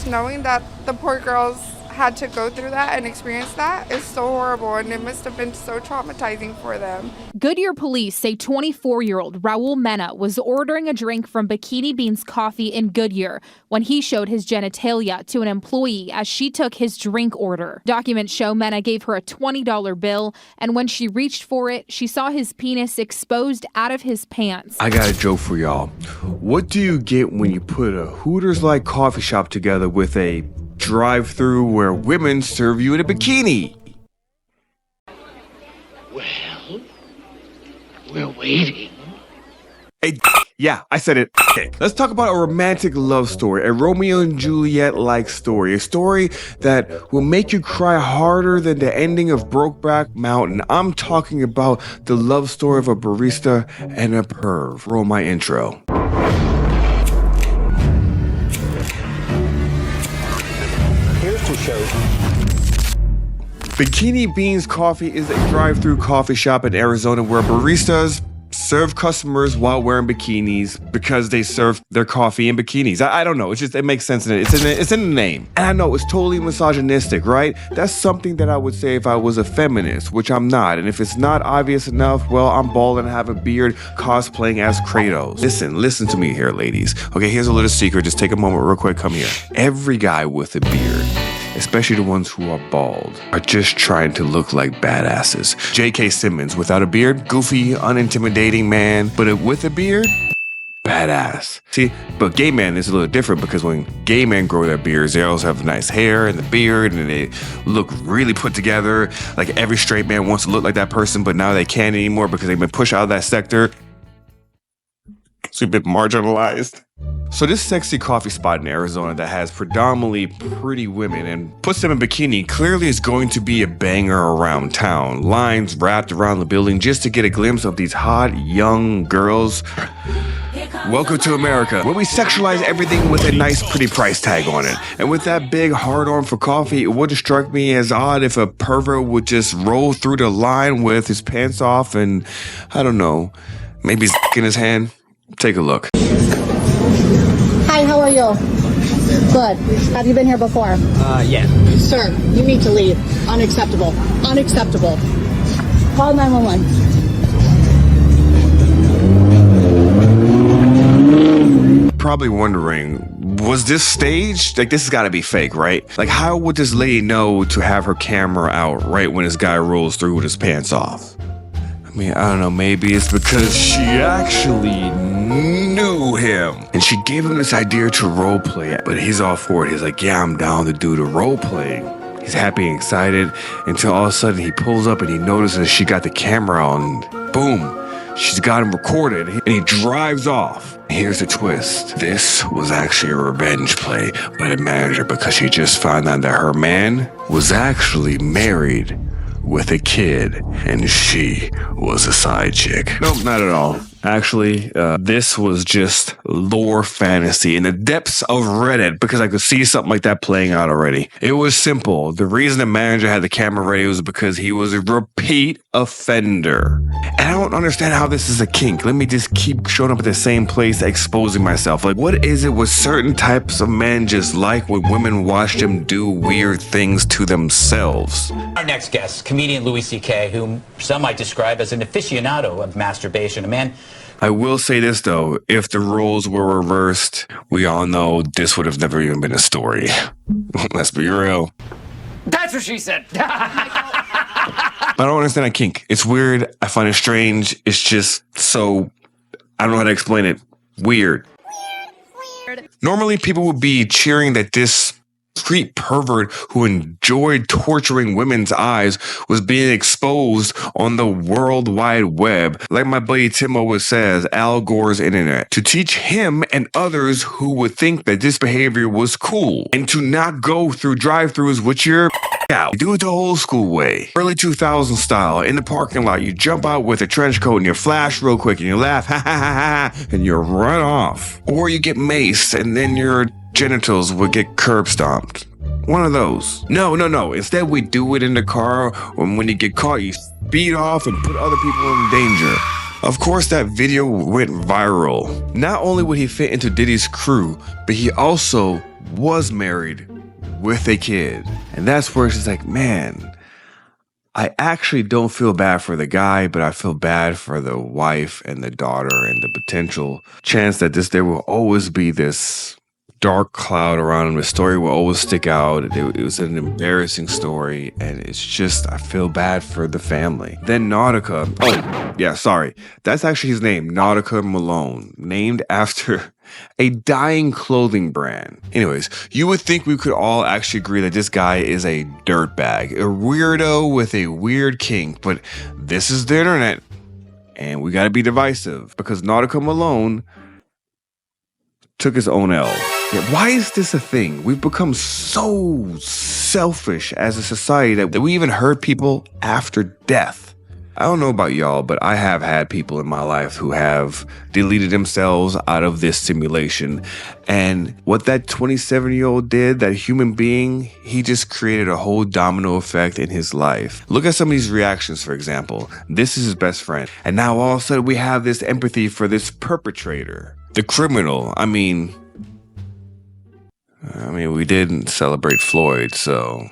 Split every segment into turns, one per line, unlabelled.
just knowing that the poor girls had to go through that and experience that is so horrible, and it must have been so traumatizing for them.
Goodyear police say 24-year-old Raul Mena was ordering a drink from Bikini Beans Coffee in Goodyear when he showed his genitalia to an employee as she took his drink order. Documents show Mena gave her a $20 bill, and when she reached for it, she saw his penis exposed out of his pants.
I got a joke for y'all. What do you get when you put a Hooters-like coffee shop together with a drive-through where women serve you in a bikini?
Well, we're waiting.
Hey, yeah, I said it. Okay. Let's talk about a romantic love story, a Romeo and Juliet-like story, a story that will make you cry harder than the ending of Brokeback Mountain. I'm talking about the love story of a barista and a perv. Roll my intro.
To show.
Bikini Beans Coffee is a drive-through coffee shop in Arizona where baristas serve customers while wearing bikinis because they serve their coffee in bikinis. I don't know. It makes sense. It's in the name. And I know it's totally misogynistic, right? That's something that I would say if I was a feminist, which I'm not. And if it's not obvious enough, well, I'm bald and have a beard cosplaying as Kratos. Listen to me here, ladies. Okay, here's a little secret. Just take a moment real quick. Come here. Every guy with a beard, especially the ones who are bald, are just trying to look like badasses. J.K. Simmons, without a beard, goofy, unintimidating man, but with a beard, badass. See, but gay men is a little different because when gay men grow their beards, they also have nice hair and the beard, and they look really put together. Like every straight man wants to look like that person, but now they can't anymore because they've been pushed out of that sector. So you've been marginalized. So this sexy coffee spot in Arizona that has predominantly pretty women and puts them in bikini clearly is going to be a banger around town. Lines wrapped around the building just to get a glimpse of these hot young girls. Welcome to America, where we sexualize everything with a nice pretty price tag on it. And with that big hard on for coffee, it wouldn't strike me as odd if a pervert would just roll through the line with his pants off and, I don't know, maybe his in his hand. Take a look.
Hi, how are you? Good. Have you been here before?
Yeah.
Sir, you need to leave. Unacceptable. Unacceptable. Call 911.
Probably wondering, was this staged? Like, this has got to be fake, right? Like, how would this lady know to have her camera out right when this guy rolls through with his pants off? I mean, I don't know, maybe it's because she actually knew him. And she gave him this idea to role play it, but he's all for it. He's like, yeah, I'm down to do the role playing. He's happy and excited until all of a sudden he pulls up and he notices she got the camera on. Boom, she's got him recorded and he drives off. Here's the twist. This was actually a revenge play by the manager because she just found out that her man was actually married with a kid, and she was a side chick. Nope, not at all. Actually, this was just lore fantasy in the depths of Reddit because I could see something like that playing out already. It was simple. The reason the manager had the camera ready was because he was a repeat offender. And I don't understand how this is a kink. Let me just keep showing up at the same place, exposing myself. Like, what is it with certain types of men just like when women watch them do weird things to themselves?
Our next guest, comedian Louis C.K., whom some might describe as an aficionado of masturbation, a man.
I will say this, though. If the roles were reversed, we all know this would have never even been a story. Let's be real.
That's what she said.
But I don't understand that kink. It's weird. I find it strange. It's just so, I don't know how to explain it. Weird. Normally, people would be cheering that this street pervert who enjoyed torturing women's eyes was being exposed on the World Wide Web. Like my buddy Tim always says, Al Gore's internet. To teach him and others who would think that this behavior was cool and to not go through drive-thrus with your out. You do it the old school way. Early 2000s style. In the parking lot, you jump out with a trench coat and you flash real quick and you laugh, ha ha ha ha, and you run off. Or you get maced and then your genitals would get curb stomped. One of those. No. Instead, we do it in the car, or when you get caught, you speed off and put other people in danger. Of course, that video went viral. Not only would he fit into Diddy's crew, but he also was married with a kid. And that's where it's just like, man, I actually don't feel bad for the guy, but I feel bad for the wife and the daughter and the potential chance that there will always be this dark cloud around him. The story will always stick out. It was an embarrassing story, and it's just, I feel bad for the family. Then Nautica, that's actually his name, Nautica Malone, named after a dying clothing brand. Anyways, you would think we could all actually agree that this guy is a dirtbag, a weirdo with a weird kink, but this is the internet, and we gotta be divisive, because Nautica Malone took his own L. Why is this a thing? We've become so selfish as a society that we even hurt people after death. I don't know about y'all, but I have had people in my life who have deleted themselves out of this simulation. And what that 27-year-old did, that human being, he just created a whole domino effect in his life. Look at some of these reactions, for example. This is his best friend. And now all of a sudden we have this empathy for this perpetrator, the criminal. I mean, we didn't celebrate Floyd, so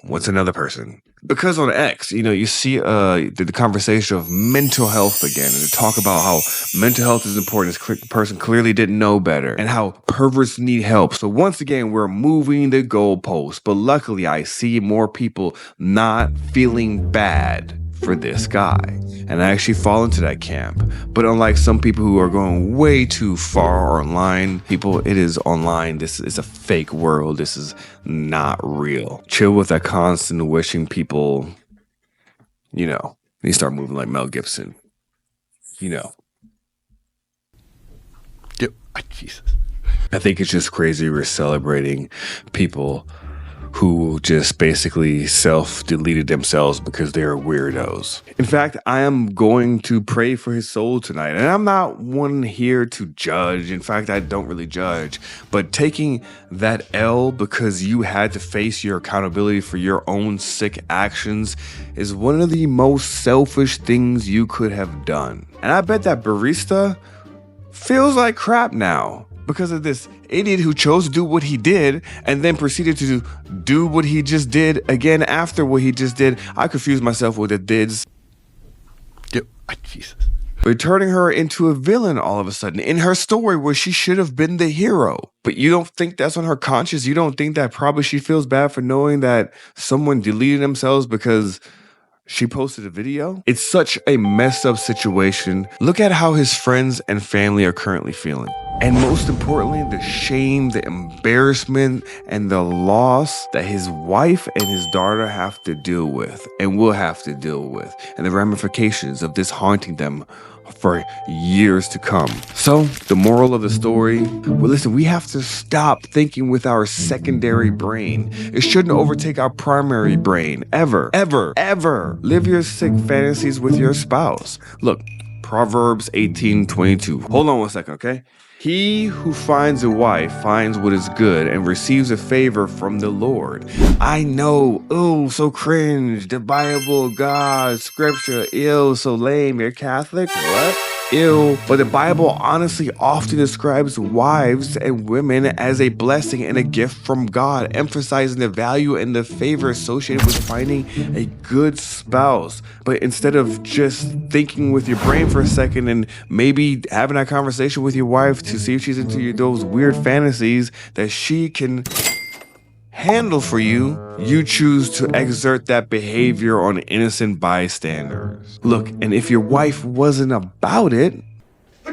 what's another person? Because on X, you see the conversation of mental health again, and to talk about how mental health is important. This person clearly didn't know better, and how perverts need help. So once again, we're moving the goalposts, but luckily I see more people not feeling bad for this guy. And I actually fall into that camp. But unlike some people who are going way too far online, people, it is online. This is a fake world. This is not real. Chill with that constant wishing people, they start moving like Mel Gibson. Yep. Jesus. I think it's just crazy we're celebrating people who just basically self-deleted themselves because they're weirdos. In fact, I am going to pray for his soul tonight. And I'm not one here to judge. In fact, I don't really judge. But taking that L because you had to face your accountability for your own sick actions is one of the most selfish things you could have done. And I bet that barista feels like crap now because of this idiot who chose to do what he did and then proceeded to do what he just did again after what he just did. I confused myself with the dids. Yep. Jesus. We're turning her into a villain all of a sudden in her story where she should have been the hero. But you don't think that's on her conscience? You don't think that probably she feels bad for knowing that someone deleted themselves because she posted a video? It's such a messed up situation. Look at how his friends and family are currently feeling. And most importantly, the shame, the embarrassment, and the loss that his wife and his daughter have to deal with and will have to deal with, and the ramifications of this haunting them for years to come. So, the moral of the story, well, listen, we have to stop thinking with our secondary brain. It shouldn't overtake our primary brain, ever, ever, ever. Live your sick fantasies with your spouse. Look, Proverbs 18:22. Hold on one second, okay? He who finds a wife finds what is good and receives a favor from the Lord. I know, so cringe. The Bible, God, scripture, so lame. You're Catholic? What? But the Bible honestly often describes wives and women as a blessing and a gift from God, emphasizing the value and the favor associated with finding a good spouse. But instead of just thinking with your brain for a second and maybe having that conversation with your wife to see if she's into those weird fantasies that she can handle for you, you choose to exert that behavior on innocent bystanders. Look, and if your wife wasn't about it,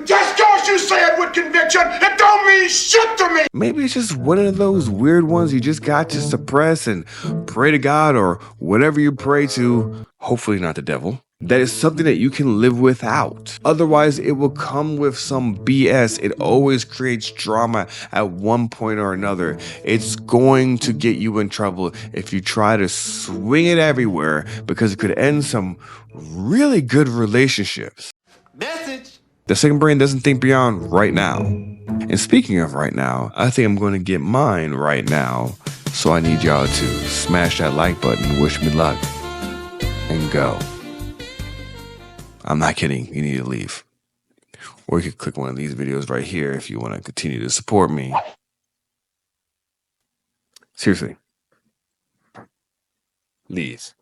just cause you say it with conviction, it don't mean shit to me!
Maybe it's just one of those weird ones you just got to suppress and pray to God or whatever you pray to, hopefully not the devil. That is something that you can live without. Otherwise, it will come with some BS. It always creates drama at one point or another. It's going to get you in trouble if you try to swing it everywhere because it could end some really good relationships.
Message.
The second brain doesn't think beyond right now. And speaking of right now, I think I'm going to get mine right now. So I need y'all to smash that like button, wish me luck, and go. I'm not kidding. You need to leave. Or you could click one of these videos right here if you want to continue to support me. Seriously. Please.